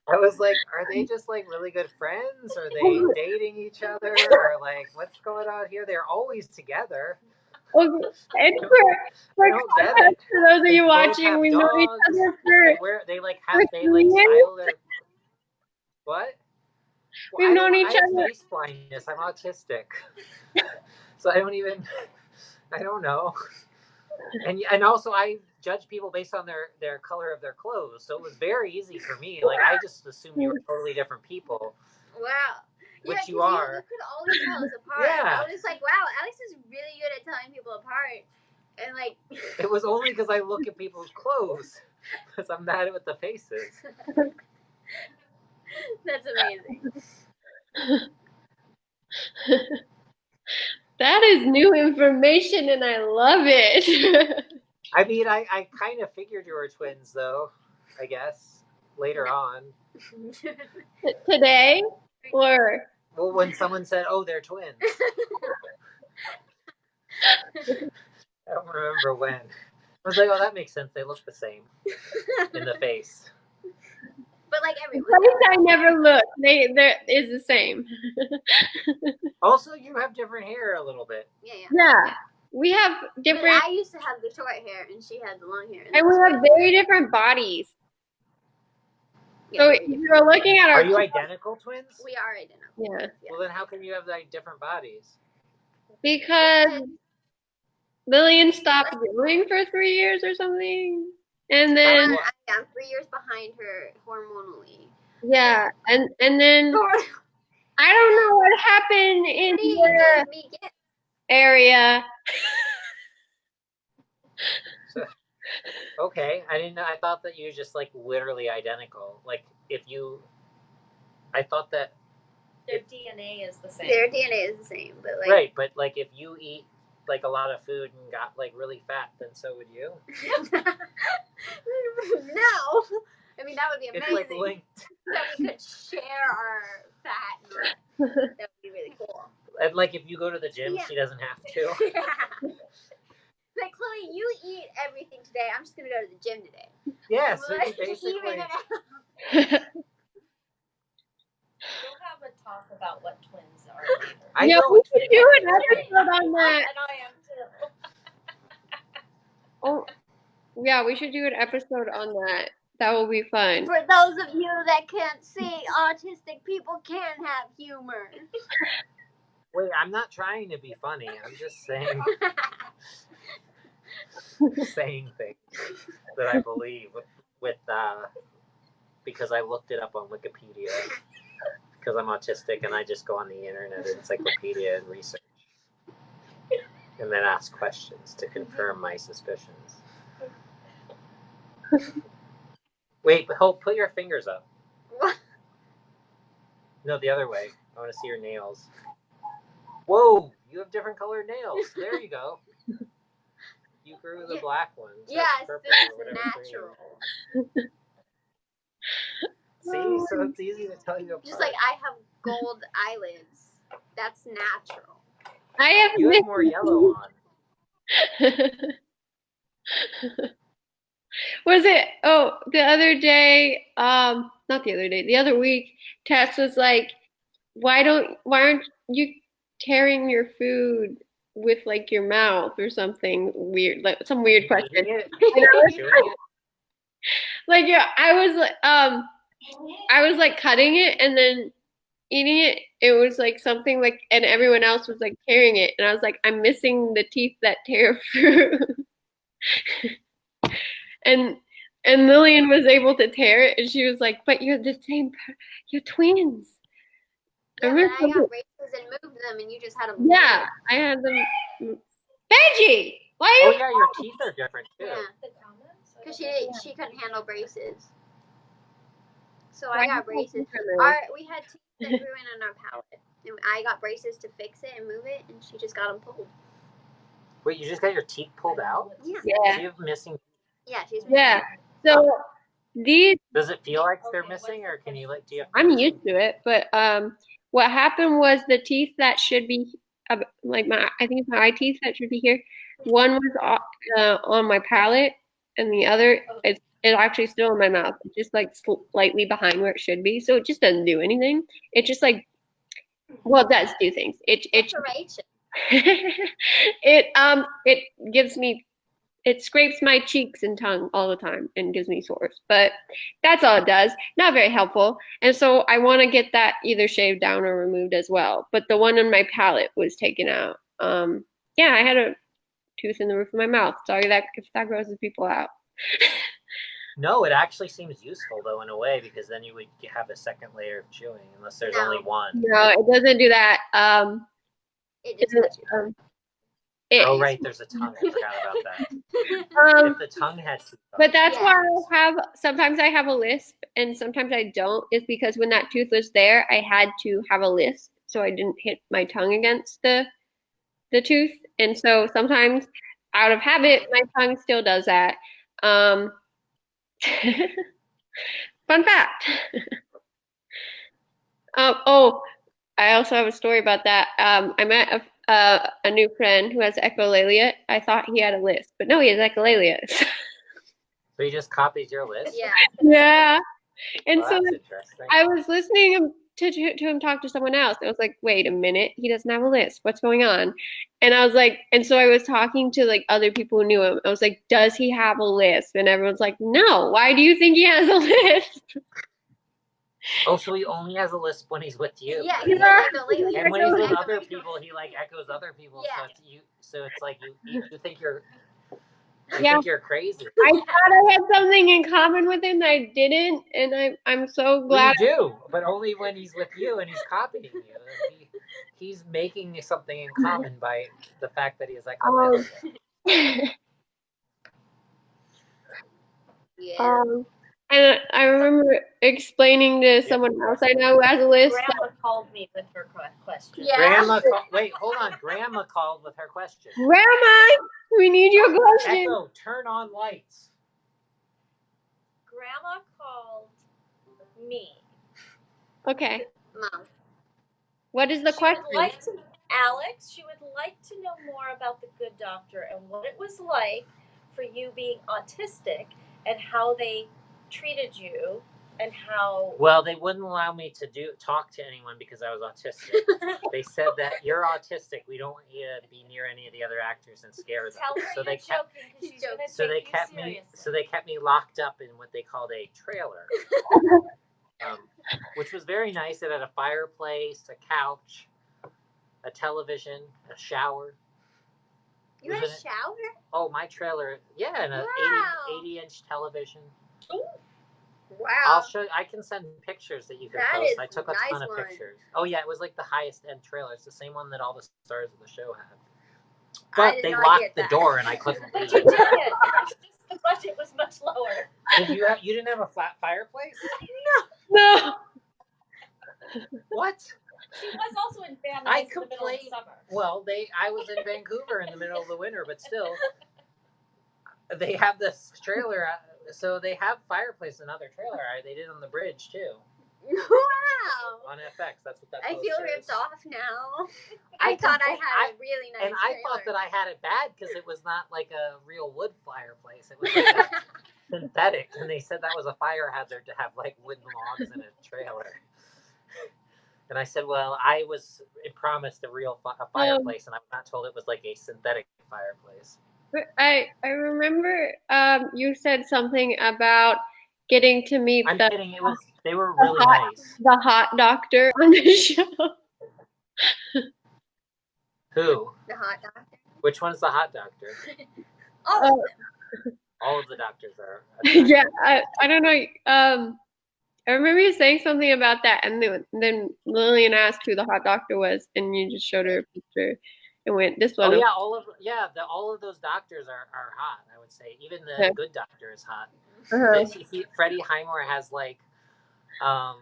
B: I was like, are they just like really good friends? Are they dating each other? Or like, what's going on here? They're always together.
A: okay, and for
B: I don't get it.
A: context, for those of
B: They
A: you
B: both
A: watching,
B: have
A: we've known each
B: dogs.
A: other
B: They like
A: for
B: style
A: 3 years.
B: their what? Well,
A: We've known each
B: I have
A: other.
B: face blindness. I'm autistic, so I don't even. I don't know. And also I judge people based on their color of their clothes, so it was very easy for me. Like I just assumed you were totally different people.
D: Wow.
B: Which
D: yeah,
B: you are.
D: You could always tell us apart.
B: Yeah.
D: I was just like, wow, Alex is really good at telling people apart. And like,
B: It was only because I look at people's clothes, because I'm bad with the faces.
D: that's amazing.
A: That is new information, and I love it.
B: I mean, I kind of figured you were twins, though. I guess later on.
A: Today, or
B: Well, when someone said, "Oh, they're twins," I don't remember when. I was like, "Oh, that makes sense. They look the same in the face."
D: But like everyone.
A: place I never looked, there is the same.
B: Also, you have different hair a little bit.
D: Yeah.
A: Yeah, we have
D: But
A: different,
D: I used to have the short hair, and she had the long hair.
A: and we have very different bodies.
D: Yeah,
A: So
D: very
A: if
D: different.
A: you're looking at our,
B: Are you identical twins?
D: We are identical.
A: yeah,
B: Well, then how come you have like different bodies?
A: because Lillian stopped growing for 3 years or something, and then
D: I'm 3 years behind her hormonally.
A: yeah, and then I don't know what happened in the area.
B: So, okay, I didn't know. I thought that you were just like literally identical. Like if you, I thought that
C: Their DNA is the same.
D: Their DNA is the same, but like
B: right, but like if you eat like a lot of food and got like really fat, then so would you.
D: No, I mean that would be amazing.
B: It's like linked.
D: That we could share our fat. That would be really cool.
B: And like if you go to the gym,
D: Yeah.
B: she doesn't have to.
D: Yeah. Like Chloe, you eat everything today. I'm just gonna go to the gym today.
B: Yeah, so
D: Like,
B: you basically.
D: even it out.
C: We'll have a talk about what twins are later.
B: I
A: Yeah,
B: know
A: we
B: what
A: should
B: twins
A: do
B: are.
A: an episode on that.
C: And I am too.
A: Oh, yeah, we should do an episode on that. That will be fun.
D: For those of you that can't see, autistic people can have humor.
B: Wait, I'm not trying to be funny. I'm just saying things that I believe with because I looked it up on Wikipedia because I'm autistic and I just go on the internet encyclopedia and research and then ask questions to confirm my suspicions. Wait, Hope, put your fingers up.
D: What?
B: No, the other way. I want to see your nails. Whoa, you have different colored nails. There you go. You grew the black ones.
D: Yes,
B: purple
D: this
B: or
D: is
B: whatever
D: natural.
B: See, so it's easy to tell you apart.
D: Just like I have gold eyelids. That's natural.
A: I have
B: you have more yellow on.
A: Was it? Oh, the other day, not the other day, the other week, Tess was like, why aren't you tearing your food with like your mouth or something weird, like some weird question.
B: Eating it?
A: And I was
B: Chewing it?
A: like, yeah, I was like cutting it and then eating it. It was like something like, and everyone else was like tearing it, and I was like, I'm missing the teeth that tear fruit. and Lillian was able to tear it, and she was like, but you're the same, you're twins.
D: Yeah, but I got braces and moved them, and you just had them.
A: Yeah, I had them. Benji, why are you?
B: Oh yeah, your teeth are different too.
D: Yeah, because she couldn't handle braces. So I got braces. We had teeth that grew in our palate, and I got braces to fix it and move it, and she just got them pulled.
B: Wait, you just got your teeth pulled out?
D: Yeah.
B: So you have missing.
D: Yeah, she's missing.
A: Yeah. So these.
B: Does it feel like they're missing, or can you like? Do you have?
A: I'm used to it, but what happened was the teeth that should be like I think it's my eye teeth that should be here. One was on my palate, and the other is actually still in my mouth, just like slightly behind where it should be. So it just doesn't do anything. It just like, well, it does do things. It gives me. It scrapes my cheeks and tongue all the time and gives me sores, but that's all it does. Not very helpful. And so I want to get that either shaved down or removed as well. But the one in my palate was taken out. Yeah, I had a tooth in the roof of my mouth. Sorry if that grosses people out.
B: No, it actually seems useful though in a way, because then you would have a second layer of chewing, unless there's only one.
A: No, it doesn't do that.
D: It just
B: oh right, there's a tongue. I forgot about that. If the tongue had teeth.
A: But that's why sometimes I have a lisp and sometimes I don't, is because when that tooth was there, I had to have a lisp so I didn't hit my tongue against the tooth. And so sometimes out of habit, my tongue still does that. Fun fact. I also have a story about that. I met a new friend who has echolalia. I thought he had a lisp, but no, he has echolalia.
B: So he just copies your list?
D: Yeah.
A: Yeah. And
B: well,
A: so
B: interesting.
A: I was listening to him talk to someone else. I was like, wait a minute, he doesn't have a lisp. What's going on? And I was like, and so I was talking to like other people who knew him. I was like, does he have a lisp? And everyone's like, no. Why do you think he has a lisp?
B: Oh, so he only has a lisp when he's with you.
D: Yeah, he's like echolalia.
B: And when he's with other people, he like echoes other people.
D: Yeah.
B: So it's like you think you're. I
A: Yeah.
B: think you're crazy.
A: I thought I had something in common with him that I didn't, and I'm so glad.
B: Well, you do, but only when he's with you and he's copying you. He's making something in common by the fact that he is like.
D: Yeah.
A: And I remember explaining to someone else I know who has a list.
C: Grandma called me with her question.
D: Yeah.
B: Wait, hold on. Grandma called with her question.
A: Grandma, we need your question.
B: Echo, turn on lights.
C: Grandma called me.
A: Okay.
D: Mom.
A: What is the question?
C: Alex, she would like to know more about the Good Doctor and what it was like for you being autistic and how they treated you and how.
B: Well, they wouldn't allow me to talk to anyone because I was autistic. They said that you're autistic. We don't want you to be near any of the other actors and scare them.
C: Tell her
B: so they kept. So they kept me locked up in what they called a trailer, which was very nice. It had a fireplace, a couch, a television, a shower.
D: You had a shower?
B: Oh, my trailer, yeah, and an 80-inch television.
D: Ooh. Wow.
B: I'll show. I can send pictures that you can post. I took a ton of
D: one.
B: pictures. Oh yeah, it was like the highest end trailer. It's the same one that all the stars of the show had. But they locked the door, and I couldn't.
C: But you did it. The budget was much lower.
B: You didn't have a flat fireplace?
A: No.
B: What?
C: She was also in Van
B: I
C: Nuys in the middle of
B: complained.
C: summer.
B: Well, I was in Vancouver in the middle of the winter, but still, they have this trailer. So they have fireplace in another trailer. They did on the bridge too.
D: Wow.
B: On FX, that's what that.
D: I feel
B: poster
D: ripped
B: is.
D: off now. I thought I had a really nice
B: And I
D: trailer.
B: thought that I had it bad because it was not like a real wood fireplace. It was like a synthetic, and they said that was a fire hazard to have like wooden logs in a trailer. And I said, well, I was promised a real fireplace, and I was not told it was like a synthetic fireplace.
A: But I remember you said something about getting to meet
B: I'm kidding. They were really nice.
A: The hot doctor on the show.
B: Who?
D: The hot doctor.
B: Which one's the hot doctor?
D: All of them.
B: All of the doctors are.
A: Yeah, I don't know. I remember you saying something about that, and then Lillian asked who the hot doctor was, and you just showed her a picture and went, "This one."
B: Oh yeah, all of those doctors are hot. I would say even the good doctor is hot. Freddie Highmore has like 8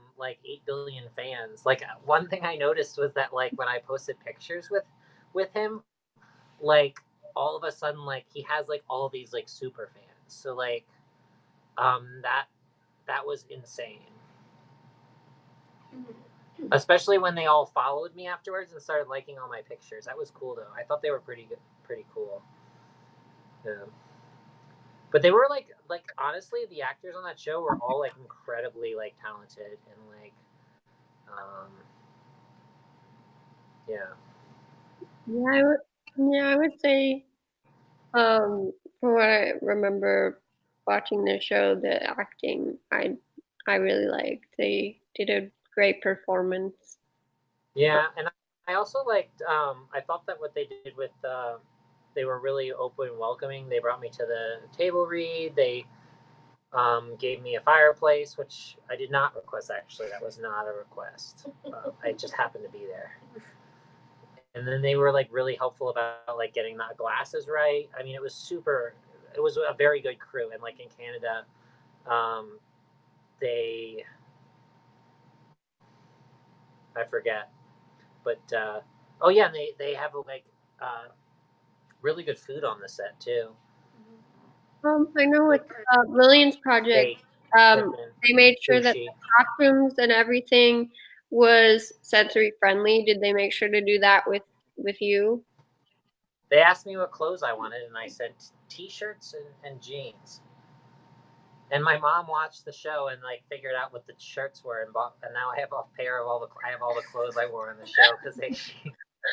B: billion fans. Like one thing I noticed was that like when I posted pictures with him, like all of a sudden like he has like all these like super fans. So like that was insane. Especially when they all followed me afterwards and started liking all my pictures. That was cool though. I thought they were pretty cool. Yeah. But they were like honestly, the actors on that show were all like incredibly like talented and like
A: Yeah, I would say from what I remember watching the show, the acting I really liked. They did a great performance.
B: Yeah, and I also liked I thought that what they did with they were really open and welcoming. They brought me to the table read. They gave me a fireplace, which I did not request actually. That was not a request. I just happened to be there. And then they were like really helpful about like getting the glasses right. I mean, it was a very good crew. And like in Canada, I forget, but oh yeah, and they have like really good food on the set too.
A: I know with Lillian's project, they made sure that the costumes and everything was sensory friendly. Did they make sure to do that with you?
B: They asked me what clothes I wanted, and I said t-shirts and jeans. And my mom watched the show and like figured out what the shirts were and bought. And now I have I have all the clothes I wore on the show because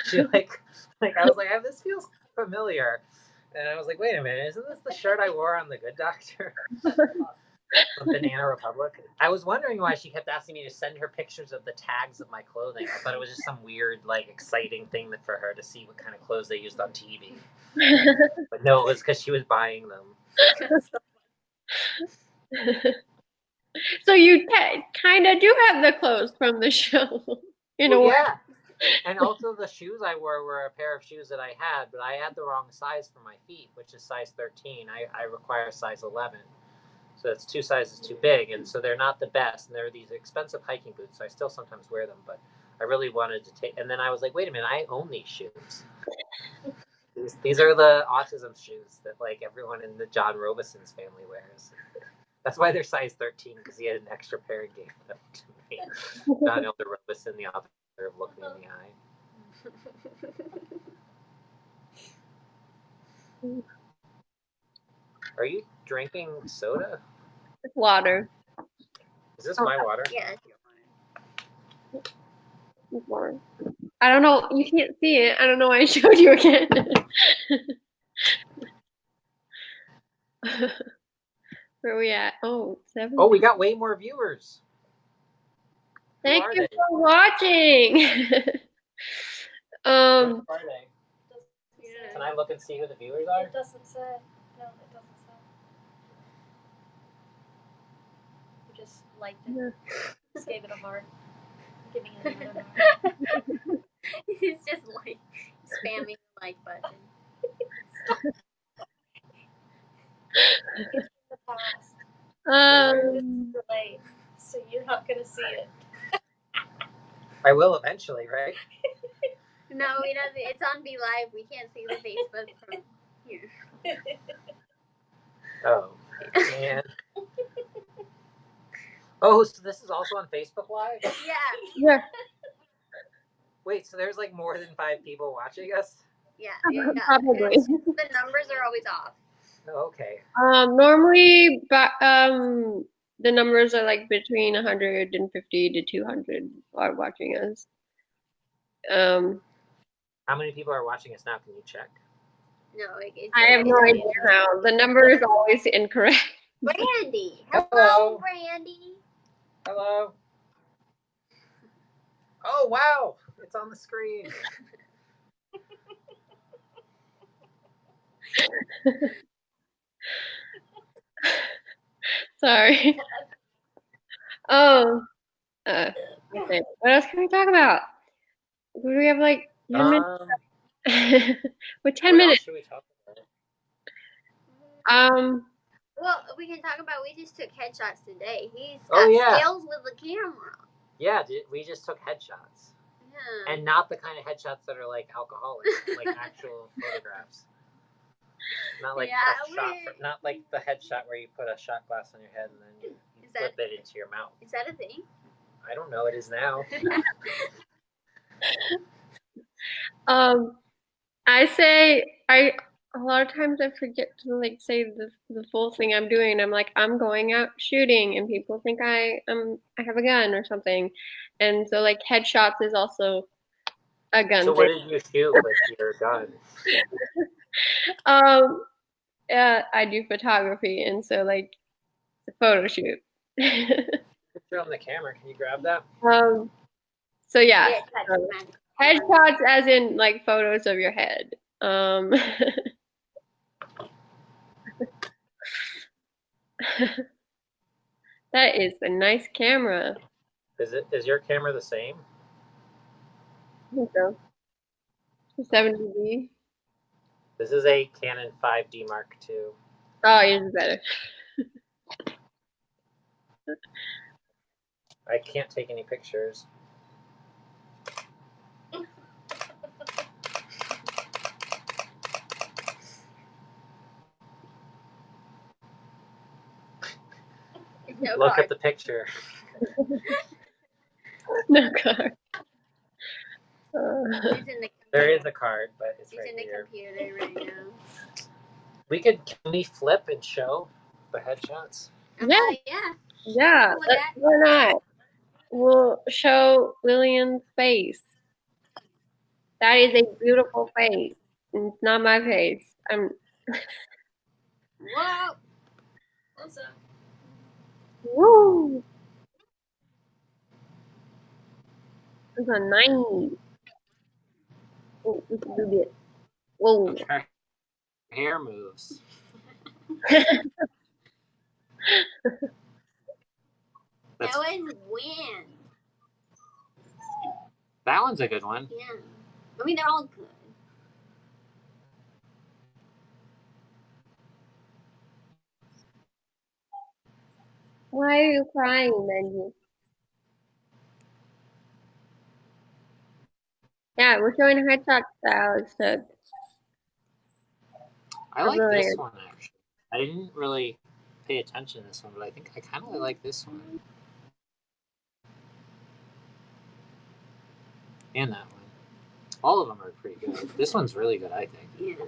B: she like I was like, this feels familiar. And I was like, wait a minute, isn't this the shirt I wore on The Good Doctor? From Banana Republic. I was wondering why she kept asking me to send her pictures of the tags of my clothing. I thought it was just some weird, like, exciting thing for her to see what kind of clothes they used on TV. But no, it was because she was buying them.
A: So you kind of do have the clothes from the show.
B: Yeah. And also the shoes I wore were a pair of shoes that I had, but I had the wrong size for my feet, which is size 13. I require size 11. So it's 2 sizes too big, and so they're not the best. And they're these expensive hiking boots, so I still sometimes wear them. But I really wanted to take. And then I was like, wait a minute, I own these shoes. These are the autism shoes that like everyone in the John Robison's family wears. That's why they're size 13 because he had an extra pair and gave them to me. John Elder Robison, the author of Look Me in the Eye. Are you drinking soda?
A: It's water.
B: Is this my water?
D: Yeah, it's your
A: water. I don't know. You can't see it. I don't know why I showed you again. Where are we at? Oh, 7.
B: Oh, we got way more viewers.
A: Thank you for watching.
B: Can I look and see who the viewers are?
C: It doesn't say. No, it doesn't say. You just liked it. Just gave it a heart. Giving it another heart.
D: It's just like spamming the like button.
C: It's in the past. It's delayed, so you're not gonna see it.
B: I will eventually, right?
D: No, we don't. It's on Be Live. We can't see the Facebook from here.
B: Oh, man. Oh, so this is also on Facebook Live?
D: Yeah.
A: Yeah.
B: Wait, so there's like more than 5 people watching us?
D: Yeah.
A: Probably.
D: The numbers are always off.
B: Oh, okay.
A: Normally, the numbers are like between 150 to 200 are watching us.
B: How many people are watching us now? Can you check?
D: No,
A: I have no idea how. The number is always incorrect.
D: Brandy.
B: Hello.
D: Hello, Brandy.
B: Hello. Oh, wow. It's on the screen.
A: Sorry. Oh. Okay. What else can we talk about? Do we have like 10 minutes? With 10
B: what
A: minutes.
B: else should we talk about?
D: Well, we can talk about. We just took headshots today. He's got
B: Oh, yeah.
D: skills with the camera.
B: Yeah, we just took headshots.
D: Yeah.
B: And not the kind of headshots that are like alcoholic, like actual photographs. Not like a shot, not like the headshot where you put a shot glass on your head and then you flip it into your mouth.
D: Is that a thing?
B: I don't know. It is now.
A: A lot of times I forget to like say the full thing I'm doing. I'm like, I'm going out shooting, and people think I have a gun or something, and so like headshots is also a gun.
B: So what did you shoot with your gun?
A: I do photography, and so like it's a photo shoot.
B: Picture on the camera. Can you grab that?
A: So yeah, headshots as in like photos of your head. That is a nice camera.
B: Is your camera the same?
A: I think so. 70D.
B: This is a Canon 5D Mark II.
A: Oh, yours is better.
B: I can't take any pictures. Look at the picture.
A: No card.
B: There is a card, but it's right here.
D: It's in the computer right now.
B: Can we flip and show the headshots?
A: Yeah. Why not? We'll show Lillian's face. That is a beautiful face. It's not my face.
D: Whoa. What's up?
A: Woo. It's a 90. Oh, we can do this. Whoa.
B: Okay. Hair moves.
D: That was wind.
B: That one's a good one.
D: Yeah. I mean, they're all good.
A: Why are you crying, Benji? Yeah, we're showing headshot styles. So
B: I like this one, actually. I didn't really pay attention to this one, but I think I kind of like this one. And that one. All of them are pretty good. This one's really good, I think.
D: Yeah.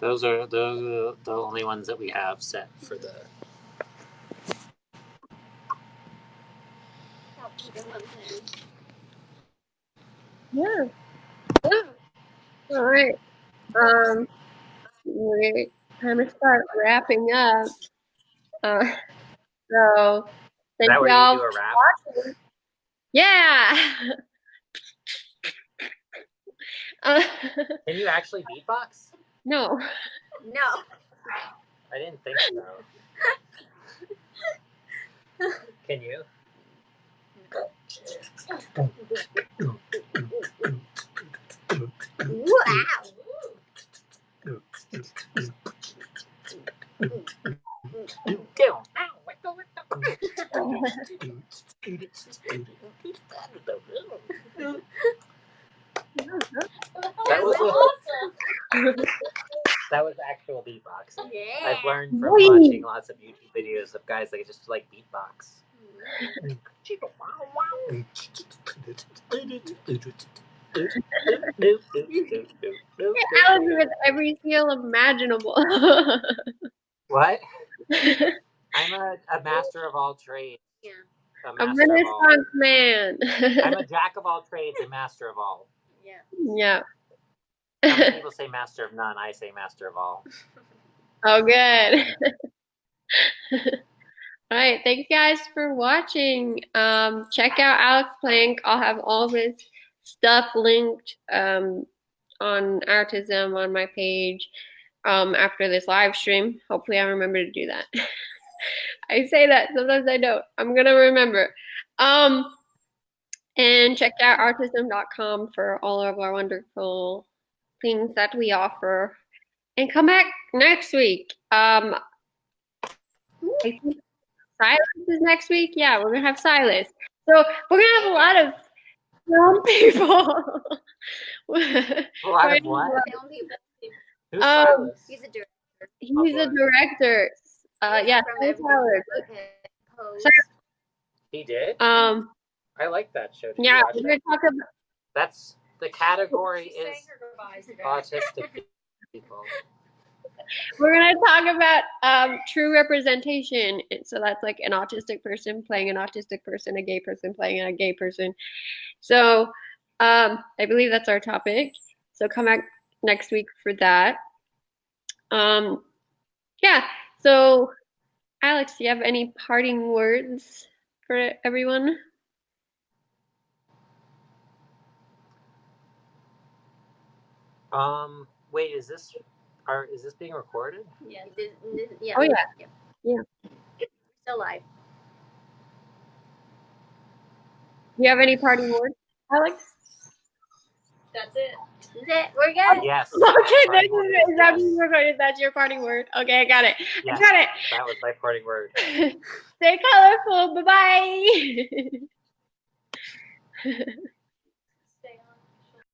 B: Those are the only ones that we have set for the.
A: yeah. All right. We're time to start wrapping up. So thank
B: That where
A: y'all
B: you do a wrap?
A: watching. Yeah.
B: Can you actually beatbox?
A: No.
D: No.
B: I didn't think so. Can you?
D: Wow.
B: That was
C: awesome.
B: that was actual beatboxing.
D: Yeah.
B: I've learned from
A: Whee!
B: watching lots of YouTube videos of guys that just like beatbox.
A: Alex with every skill imaginable.
B: What? I'm a master of all trades.
D: Yeah.
B: A
A: A
B: master of all.
A: Renaissance man.
B: I'm a jack of all trades, a master of all.
D: Yeah.
A: Yeah.
B: Some people say master of none. I say master of all.
A: Oh, good. All right, thanks guys for watching. Check out Alex Plank. I'll have all of his stuff linked on OurTism on my page after this live stream. Hopefully, I remember to do that. I say that sometimes I don't. I'm gonna remember. And check out OurTism.com for all of our wonderful things that we offer. And come back next week. I think Silas is next week. Yeah, we're gonna have Silas. So we're gonna have a lot of film people.
B: A lot of what?
D: Film people.
B: Who's Silas?
D: He's a director.
A: He's a director. Yeah,
D: From
A: Silas
D: everything
A: Howard.
D: post.
B: He did? I like that show. Did
A: Yeah,
B: you watch
A: we're
B: that?
A: gonna talk about.
B: That's the category
C: She's saying
B: is
C: her goodbyes today.
B: autistic people.
A: We're gonna talk about true representation. So that's like an autistic person playing an autistic person, a gay person playing a gay person. So I believe that's our topic. So come back next week for that. Yeah. So Alex, do you have any parting words for everyone?
B: Wait, is this being recorded?
D: Yeah. Yeah.
A: Oh yeah. Yeah.
D: Still live.
A: Do you have any parting words, Alex?
C: That's it.
D: That's it. We're good.
B: Yes.
A: Okay,
B: Parting word is
A: is that
B: yes.
A: being recorded? That's your parting word. Okay, I got it.
B: Yes,
A: I got it.
B: that was my parting word.
A: Stay colorful. Bye bye.